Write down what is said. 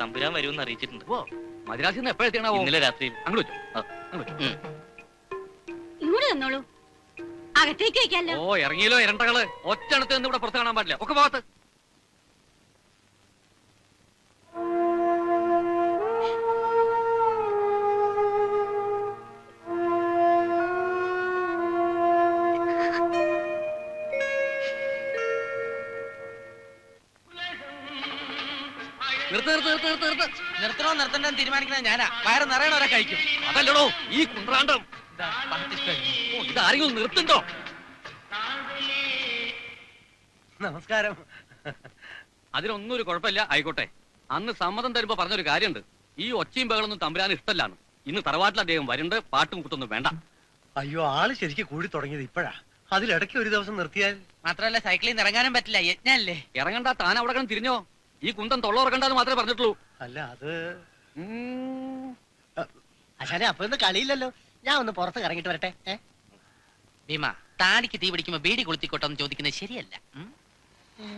തമ്പുരാൻ വരുമെന്ന് അറിയിച്ചിട്ടുണ്ട്. ഓ മദ്രാസിൽ നിന്ന് എപ്പോഴെത്തിയാണോ? ഇന്നലെ രാത്രിയിൽ. അങ്ങോട്ട് വെച്ചോ. ഇങ്ങോട്ട് തന്നോളൂ, അകത്തേക്ക് വയ്ക്കാലോ. ഓ ഇറങ്ങിയല്ലോ ഇരണ്ടകള്. ഒറ്റണത്ത് നിന്ന് ഇവിടെ പുറത്ത് കാണാൻ പാടില്ല. ഒക്കെ ഭാഗത്ത്. നിർത്തണോ നിർത്തണ്ടോ തീരുമാനിക്കുന്നത് ഞാനാ. വയറ് നിറയണവരെ കഴിക്കും. അതല്ലടോ ഈ കുണ്ട്രാണ്ടം. ഇതാരെങ്കിലും നിർത്തുണ്ടോ? നമസ്കാരം. അതിനൊന്നും ഒരു കുഴപ്പമില്ല, ആയിക്കോട്ടെ. അന്ന് സമ്മതം തരുമ്പോ പറഞ്ഞൊരു കാര്യമുണ്ട്. ഈ ഒച്ചയും ബഹളൊന്നും തമ്പുരാന് ഇഷ്ടല്ലാണ്. ഇന്ന് തറവാട്ടിൽ അദ്ദേഹം വരുന്നുണ്ട്. പാട്ടും കുത്തൊന്നും വേണ്ട. അയ്യോ, ആള് ശരിക്കും കൂടി തുടങ്ങിയത് ഇപ്പോഴാ. അതിലിടയ്ക്ക് ഒരു ദിവസം നിർത്തിയാൽ. മാത്രമല്ല സൈക്കിളിൽ നിന്ന് ഇറങ്ങാനും പറ്റില്ല, യജ്ഞല്ലേ. ഇറങ്ങണ്ട, താൻ അവിടെ കിടന്ന് തിരിഞ്ഞോ. ഈ കുന്തം തൊള്ളോറക്കണ്ടെന്ന് മാത്രമേ പറഞ്ഞിട്ടുള്ളൂ. അല്ല അത് അച്ഛനെ അപ്പൊ ഇന്ന് കളിയില്ലല്ലോ. ഞാൻ ഒന്ന് പുറത്ത് ഇറങ്ങിട്ട് വരട്ടെ. ഭീമ, താടിക്ക് തീ പിടിക്കുമ്പോ ബീഡി കൊളുത്തിക്കോട്ടെ എന്ന് ചോദിക്കുന്നത് ശരിയല്ല.